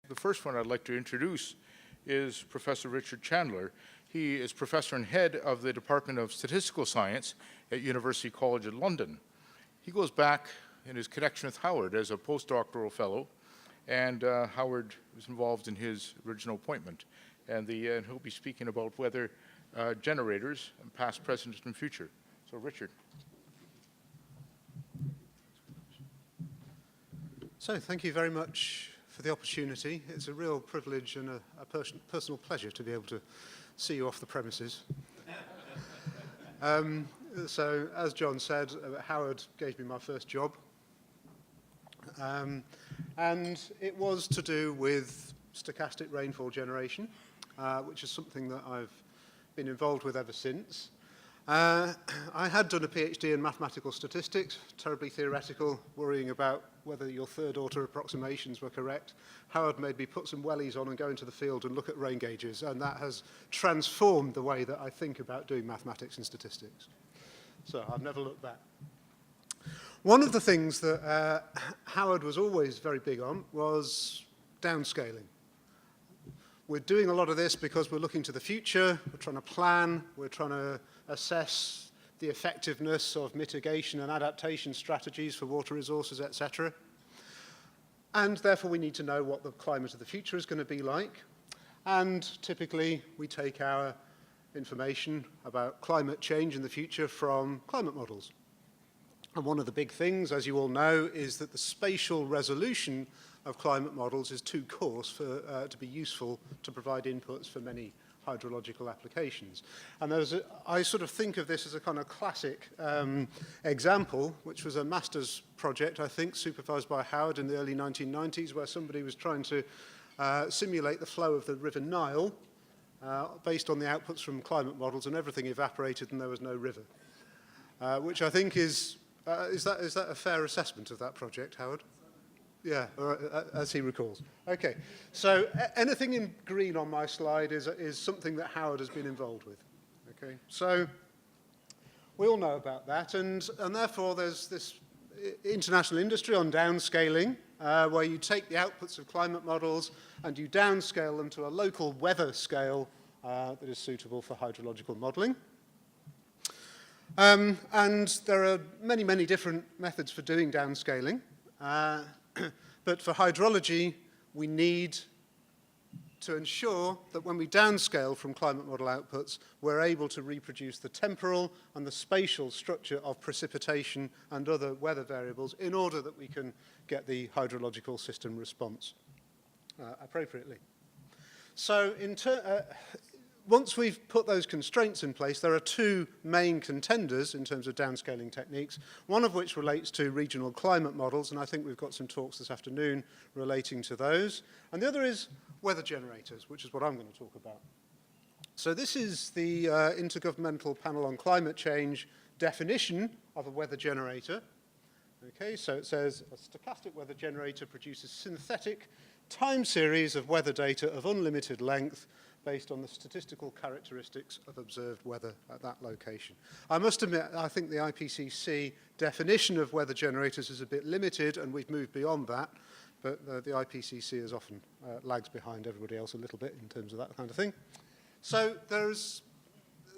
The first one I'd like to introduce is Professor Richard Chandler. He is professor and head of the Department of Statistical Science at University College in London. He goes back in his connection with Howard as a postdoctoral fellow, and Howard was involved in his original appointment. And he'll be speaking about weather generators, past, present, and future. So, Richard. So, thank you very much for the opportunity. It's a real privilege and a personal pleasure to be able to see you off the premises. So, as John said, Howard gave me my first job. And it was to do with stochastic rainfall generation, which is something that I've been involved with ever since. I had done a PhD in mathematical statistics, terribly theoretical, worrying about whether your third-order approximations were correct. Howard made me put some wellies on and go into the field and look at rain gauges, and that has transformed the way that I think about doing mathematics and statistics. So I've never looked back. One of the things that Howard was always very big on was downscaling. We're doing a lot of this because we're looking to the future, we're trying to plan, we're trying to assess the effectiveness of mitigation and adaptation strategies for water resources, etc. And therefore we need to know what the climate of the future is going to be like. And typically we take our information about climate change in the future from climate models. And one of the big things, as you all know, is that the spatial resolution of climate models is too coarse to be useful to provide inputs for many hydrological applications. And I sort of think of this as a kind of classic example, which was a master's project, I think, supervised by Howard in the early 1990s, where somebody was trying to simulate the flow of the River Nile based on the outputs from climate models, and everything evaporated and there was no river, which I think is that a fair assessment of that project, Howard? Yeah, as he recalls. Okay, so anything in green on my slide is something that Howard has been involved with. Okay, so we all know about that, and therefore there's this international industry on downscaling, where you take the outputs of climate models and you downscale them to a local weather scale that is suitable for hydrological modeling. And there are many, many different methods for doing downscaling. But for hydrology, we need to ensure that when we downscale from climate model outputs, we're able to reproduce the temporal and the spatial structure of precipitation and other weather variables in order that we can get the hydrological system response appropriately. So once we've put those constraints in place, there are two main contenders in terms of downscaling techniques, one of which relates to regional climate models, and I think we've got some talks this afternoon relating to those. And the other is weather generators, which is what I'm going to talk about. So this is the Intergovernmental Panel on Climate Change definition of a weather generator. Okay, so it says a stochastic weather generator produces synthetic time series of weather data of unlimited length based on the statistical characteristics of observed weather at that location. I must admit, I think the IPCC definition of weather generators is a bit limited, and we've moved beyond that, but the IPCC is often lags behind everybody else a little bit in terms of that kind of thing. So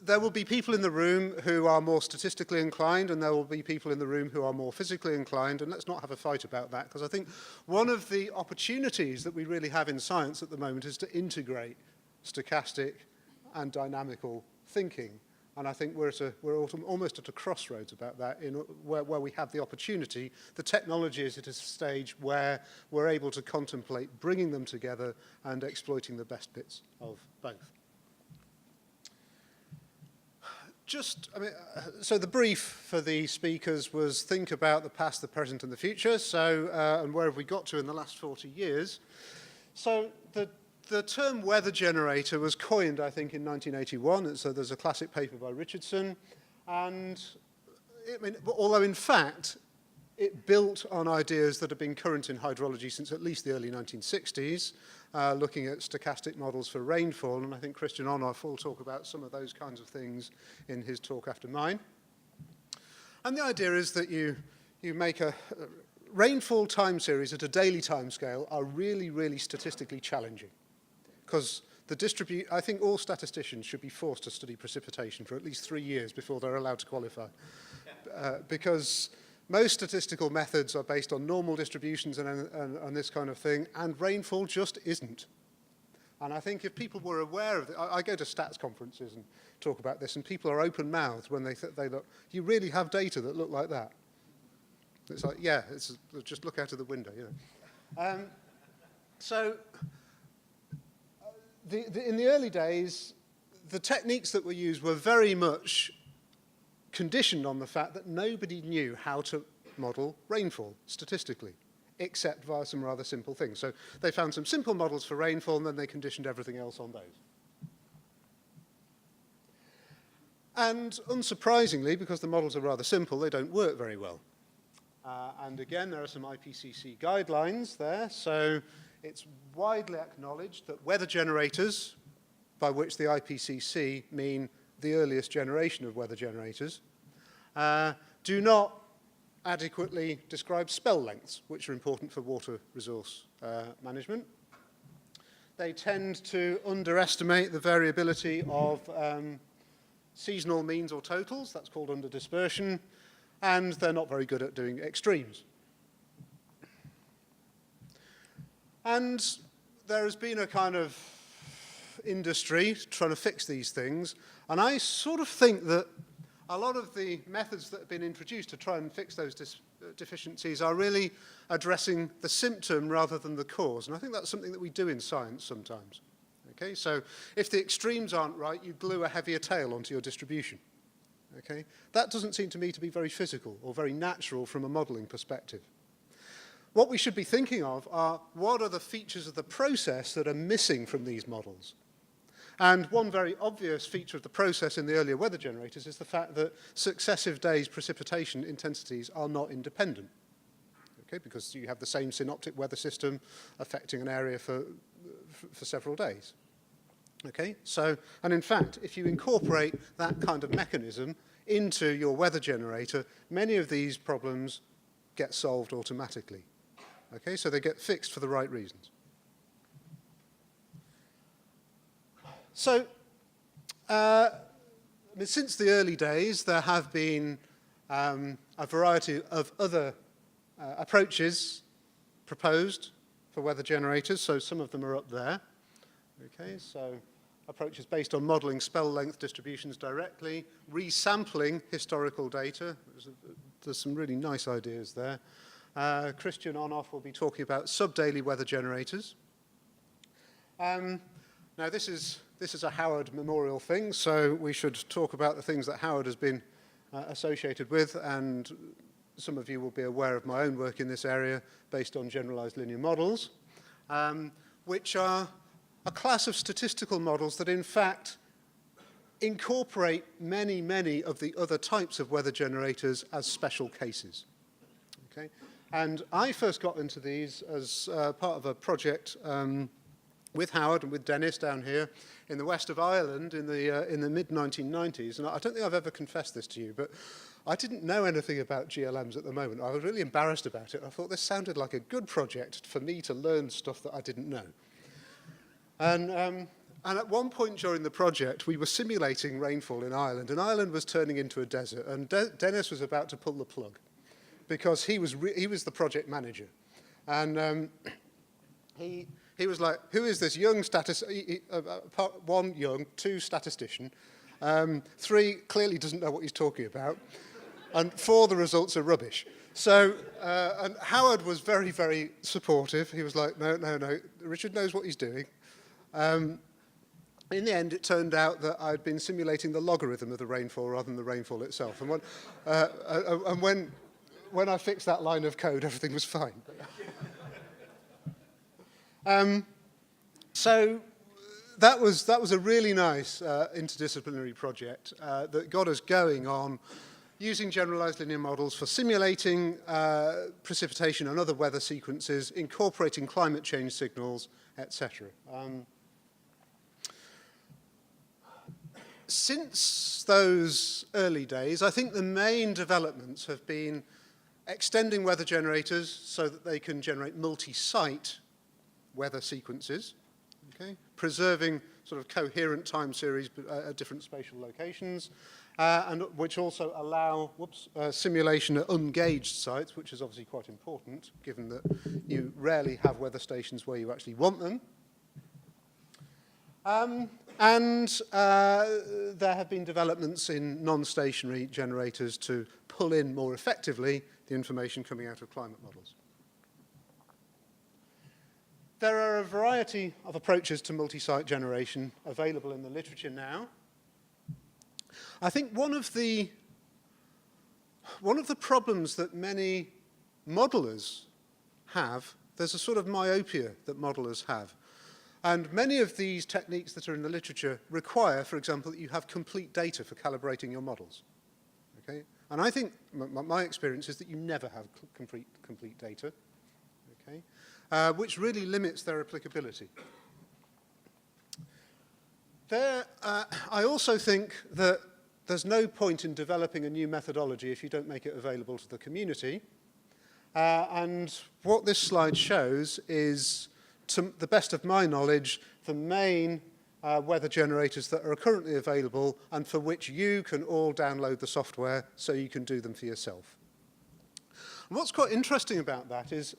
there will be people in the room who are more statistically inclined, and there will be people in the room who are more physically inclined, and let's not have a fight about that, because I think one of the opportunities that we really have in science at the moment is to integrate stochastic and dynamical thinking. And I think we're almost at a crossroads about that, where we have the opportunity. The technology is at a stage where we're able to contemplate bringing them together and exploiting the best bits of both. So the brief for the speakers was think about the past, the present, and the future. So, and where have we got to in the last 40 years? So the term weather generator was coined, I think, in 1981. And so there's a classic paper by Richardson. And although in fact, it built on ideas that have been current in hydrology since at least the early 1960s, looking at stochastic models for rainfall. And I think Christian Onoff will talk about some of those kinds of things in his talk after mine. And the idea is that you make rainfall time series at a daily time scale are really, really statistically challenging, because I think all statisticians should be forced to study precipitation for at least 3 years before they're allowed to qualify. Because most statistical methods are based on normal distributions and this kind of thing, and rainfall just isn't. And I think if people were aware of it, I go to stats conferences and talk about this, and people are open-mouthed when they look, you really have data that look like that? It's like, yeah, just look out of the window, you know. In the early days, the techniques that were used were very much conditioned on the fact that nobody knew how to model rainfall statistically, except via some rather simple things. So they found some simple models for rainfall, and then they conditioned everything else on those. And unsurprisingly, because the models are rather simple, they don't work very well. And again, there are some IPCC guidelines there. So it's widely acknowledged that weather generators, by which the IPCC mean the earliest generation of weather generators, do not adequately describe spell lengths, which are important for water resource management. They tend to underestimate the variability of seasonal means or totals. That's called underdispersion. And they're not very good at doing extremes. And there has been a kind of industry trying to fix these things, and I sort of think that a lot of the methods that have been introduced to try and fix those deficiencies are really addressing the symptom rather than the cause, and I think that's something that we do in science sometimes. Okay, so if the extremes aren't right, you glue a heavier tail onto your distribution. Okay? That doesn't seem to me to be very physical or very natural from a modelling perspective. What we should be thinking of are what are the features of the process that are missing from these models. And one very obvious feature of the process in the earlier weather generators is the fact that successive days' precipitation intensities are not independent. Okay? Because you have the same synoptic weather system affecting an area for several days. Okay, so, and in fact, if you incorporate that kind of mechanism into your weather generator, many of these problems get solved automatically. Okay, so they get fixed for the right reasons. So, since the early days, there have been a variety of other approaches proposed for weather generators, so some of them are up there. Okay, so approaches based on modeling spell length distributions directly, resampling historical data. There's some really nice ideas there. Christian Onoff will be talking about subdaily weather generators. Now this is a Howard memorial thing, so we should talk about the things that Howard has been associated with, and some of you will be aware of my own work in this area based on generalized linear models, which are a class of statistical models that in fact incorporate many, many of the other types of weather generators as special cases. Okay? And I first got into these as part of a project with Howard and with Dennis down here in the west of Ireland in the mid-1990s. And I don't think I've ever confessed this to you, but I didn't know anything about GLMs at the moment. I was really embarrassed about it. I thought this sounded like a good project for me to learn stuff that I didn't know. And at one point during the project, we were simulating rainfall in Ireland, and Ireland was turning into a desert, and Dennis was about to pull the plug because he was the project manager. And he was like, who is this young one young, two statistician, three clearly doesn't know what he's talking about, and four, the results are rubbish. So, and Howard was very, very supportive. He was like, no, Richard knows what he's doing. In the end, it turned out that I'd been simulating the logarithm of the rainfall rather than the rainfall itself. And when I fixed that line of code, everything was fine. So that was a really nice interdisciplinary project that got us going on using generalized linear models for simulating precipitation and other weather sequences, incorporating climate change signals, etc. Since those early days, I think the main developments have been extending weather generators so that they can generate multi-site weather sequences, okay? Preserving sort of coherent time series at different spatial locations, and which also allow simulation at ungauged sites, which is obviously quite important, given that you rarely have weather stations where you actually want them. There have been developments in non-stationary generators to pull in more effectively the information coming out of climate models. There are a variety of approaches to multi-site generation available in the literature now. I think one of the problems that many modelers have, there's a sort of myopia that modelers have. And many of these techniques that are in the literature require, for example, that you have complete data for calibrating your models. Okay? And I think my experience is that you never have complete data, okay? Which really limits their applicability. I also think that there's no point in developing a new methodology if you don't make it available to the community. And what this slide shows is, to the best of my knowledge, the main weather generators that are currently available and for which you can all download the software so you can do them for yourself. And what's quite interesting about that is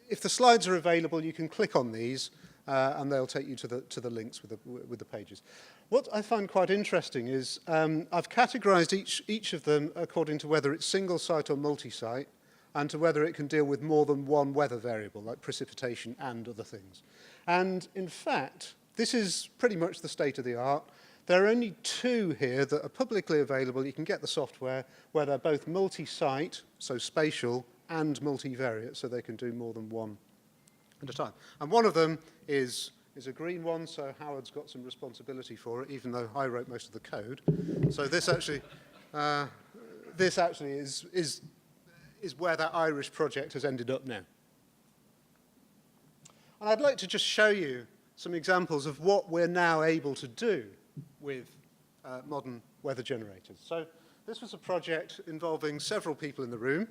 if the slides are available, you can click on these and they'll take you to the links with the pages. What I find quite interesting is I've categorized each of them according to whether it's single site or multi-site, and to whether it can deal with more than one weather variable, like precipitation and other things. And in fact, this is pretty much the state of the art. There are only two here that are publicly available. You can get the software where they're both multi-site, so spatial, and multivariate, so they can do more than one at a time. And one of them is a green one, so Howard's got some responsibility for it, even though I wrote most of the code. So this actually is where that Irish project has ended up now. And I'd like to just show you some examples of what we're now able to do with modern weather generators. So this was a project involving several people in the room,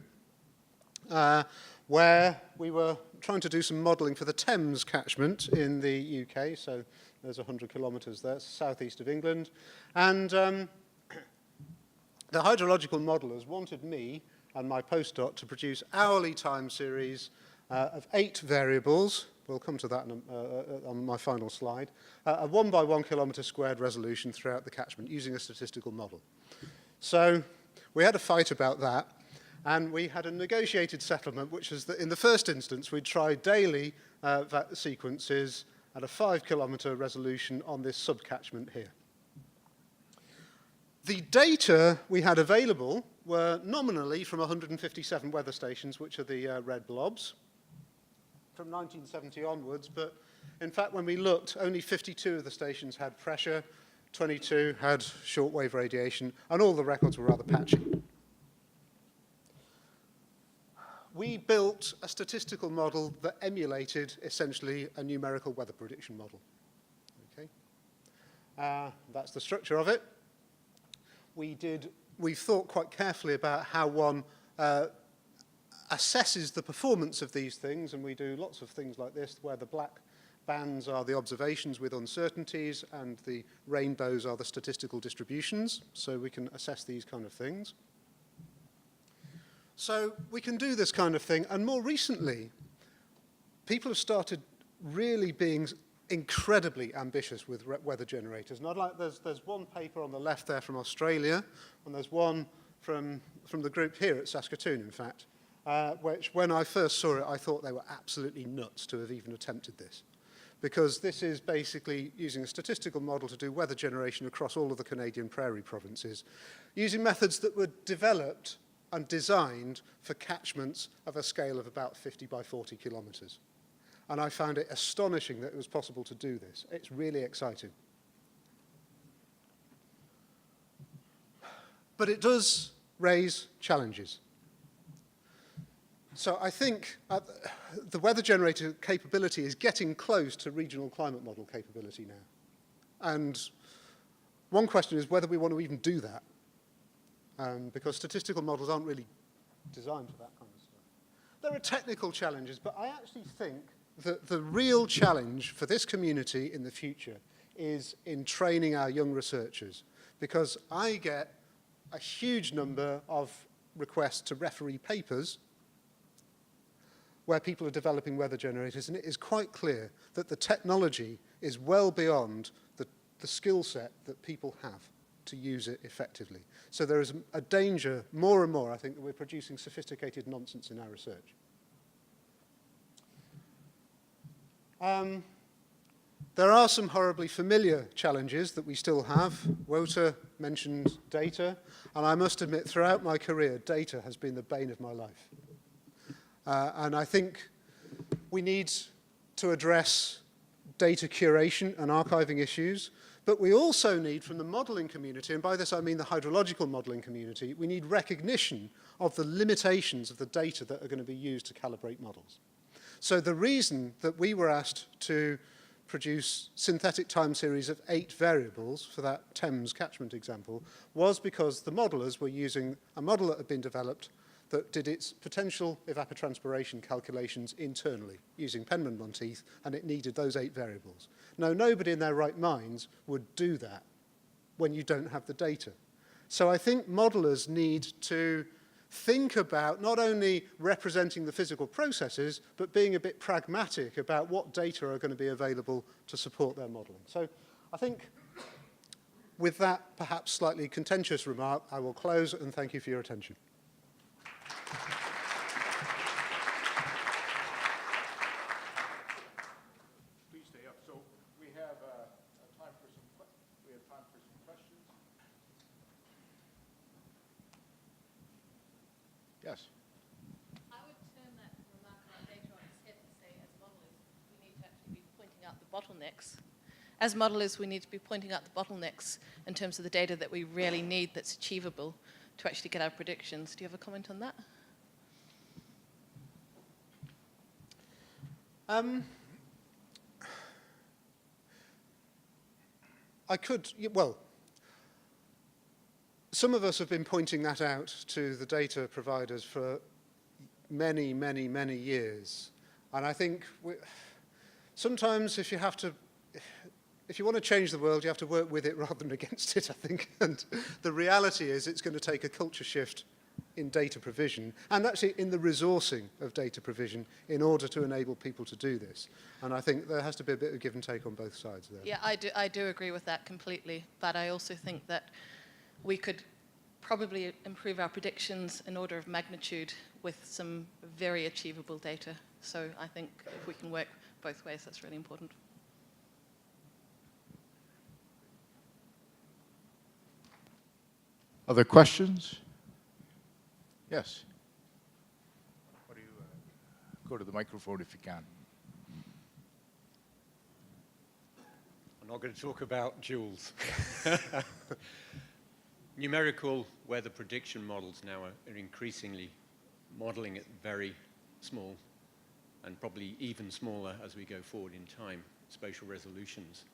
where we were trying to do some modelling for the Thames catchment in the UK. So there's 100 kilometres there, southeast of England. And the hydrological modellers wanted me and my postdoc to produce hourly time series of 8 variables. We'll come to that on my final slide. A 1 by 1 kilometre squared resolution throughout the catchment using a statistical model. So we had a fight about that, and we had a negotiated settlement, which is that in the first instance, we'd try daily sequences at a 5 kilometre resolution on this subcatchment here. The data we had available were nominally from 157 weather stations, which are the red blobs, from 1970 onwards, but in fact, when we looked, only 52 of the stations had pressure, 22 had shortwave radiation, and all the records were rather patchy. We built a statistical model that emulated essentially a numerical weather prediction model. Okay? That's the structure of it. We thought quite carefully about how one assesses the performance of these things, and we do lots of things like this, where the black bands are the observations with uncertainties, and the rainbows are the statistical distributions, so we can assess these kind of things. So we can do this kind of thing, and more recently, people have started really being incredibly ambitious with weather generators. And there's one paper on the left there from Australia, and there's one from the group here at Saskatoon, in fact, which when I first saw it, I thought they were absolutely nuts to have even attempted this. Because this is basically using a statistical model to do weather generation across all of the Canadian prairie provinces, using methods that were developed and designed for catchments of a scale of about 50 by 40 kilometres. And I found it astonishing that it was possible to do this. It's really exciting. But it does raise challenges. So I think the weather generator capability is getting close to regional climate model capability now. And one question is whether we want to even do that. Because statistical models aren't really designed for that kind of stuff. There are technical challenges, but I actually think that the real challenge for this community in the future is in training our young researchers, because I get a huge number of requests to referee papers where people are developing weather generators, and it is quite clear that the technology is well beyond the skill set that people have to use it effectively. So there is a danger, more and more, I think, that we're producing sophisticated nonsense in our research. There are some horribly familiar challenges that we still have. Wouter mentioned data, and I must admit, throughout my career, data has been the bane of my life. And I think we need to address data curation and archiving issues, but we also need, from the modeling community, and by this I mean the hydrological modeling community, we need recognition of the limitations of the data that are going to be used to calibrate models. So the reason that we were asked to produce synthetic time series of 8 variables for that Thames catchment example was because the modelers were using a model that had been developed that did its potential evapotranspiration calculations internally using Penman-Monteith, and it needed those 8 variables. Now, nobody in their right minds would do that when you don't have the data. So I think modelers need to think about not only representing the physical processes, but being a bit pragmatic about what data are going to be available to support their modeling. So I think with that perhaps slightly contentious remark, I will close and thank you for your attention. Please stay up. So we have time for some questions. Yes. I would turn that remark about data on its head and say, as modelers, we need to actually be pointing out the bottlenecks. As modelers, we need to be pointing out the bottlenecks in terms of the data that we really need that's achievable to actually get our predictions. Do you have a comment on that? Well, some of us have been pointing that out to the data providers for many, many, many years. And I think sometimes if you want to change the world, you have to work with it rather than against it, I think. And the reality is it's going to take a culture shift in data provision, and actually in the resourcing of data provision in order to enable people to do this. And I think there has to be a bit of give and take on both sides there. Yeah, I do agree with that completely. But I also think that we could probably improve our predictions in order of magnitude with some very achievable data. So I think if we can work both ways, that's really important. Other questions? Yes. What do you go to the microphone if you can? I'm not going to talk about joules. Numerical weather prediction models now are increasingly modeling at very small and probably even smaller as we go forward in time, spatial resolutions,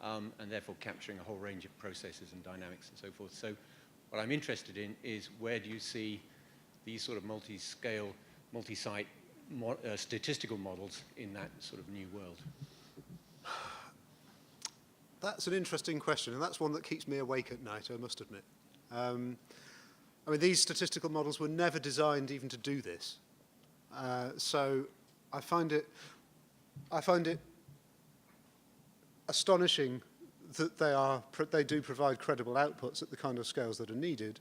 and therefore capturing a whole range of processes and dynamics and so forth. So what I'm interested in is where do you see these sort of multi-scale, multi-site statistical models in that sort of new world? That's an interesting question, and that's one that keeps me awake at night, I must admit. I mean, these statistical models were never designed even to do this. So I find it astonishing that they do provide credible outputs at the kind of scales that are needed.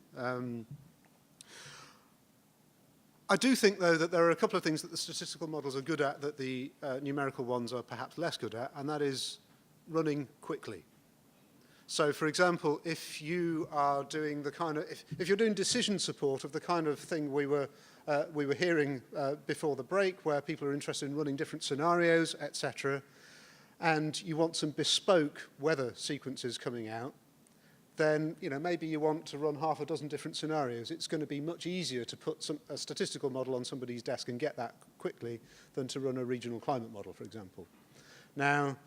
I do think, though, that there are a couple of things that the statistical models are good at that the numerical ones are perhaps less good at, and that is running quickly. So, for example, if you are doing the kind of, if you're doing decision support of the kind of thing we were hearing before the break, where people are interested in running different scenarios, etc., and you want some bespoke weather sequences coming out, then maybe you want to run half a dozen different scenarios. It's going to be much easier to put a statistical model on somebody's desk and get that quickly than to run a regional climate model, for example. Now,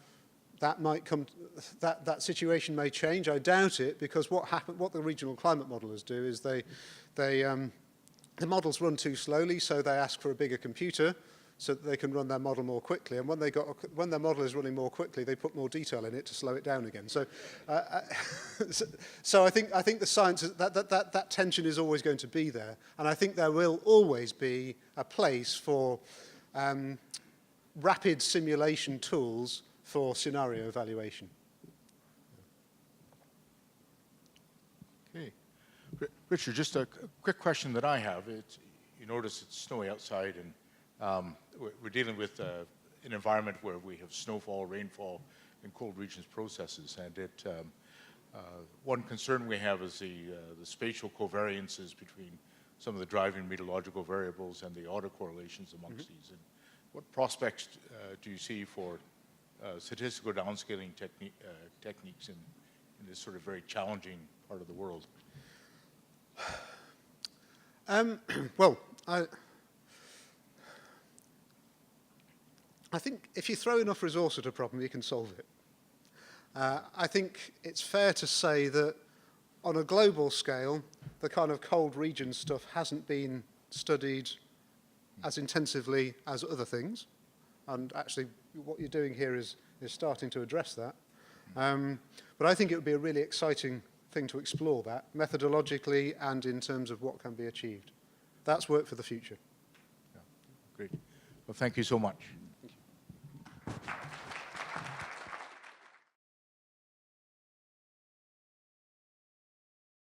that situation may change. I doubt it, because what the regional climate modelers do is they the models run too slowly, so they ask for a bigger computer so that they can run their model more quickly. And when their model is running more quickly, they put more detail in it to slow it down again. So, so I think the science, that tension is always going to be there. And I think there will always be a place for rapid simulation tools for scenario evaluation. Okay. Richard, just a quick question that I have. You notice it's snowy outside, and we're dealing with an environment where we have snowfall, rainfall, and cold regions processes. And one concern we have is the spatial covariances between some of the driving meteorological variables and the autocorrelations amongst these. And what prospects do you see for statistical downscaling techniques in this sort of very challenging part of the world? Well, I think if you throw enough resource at a problem, you can solve it. I think it's fair to say that on a global scale, the kind of cold region stuff hasn't been studied as intensively as other things. And actually, what you're doing here is starting to address that. But I think it would be a really exciting thing to explore that, methodologically and in terms of what can be achieved. That's work for the future. Yeah. Great. Well, thank you so much.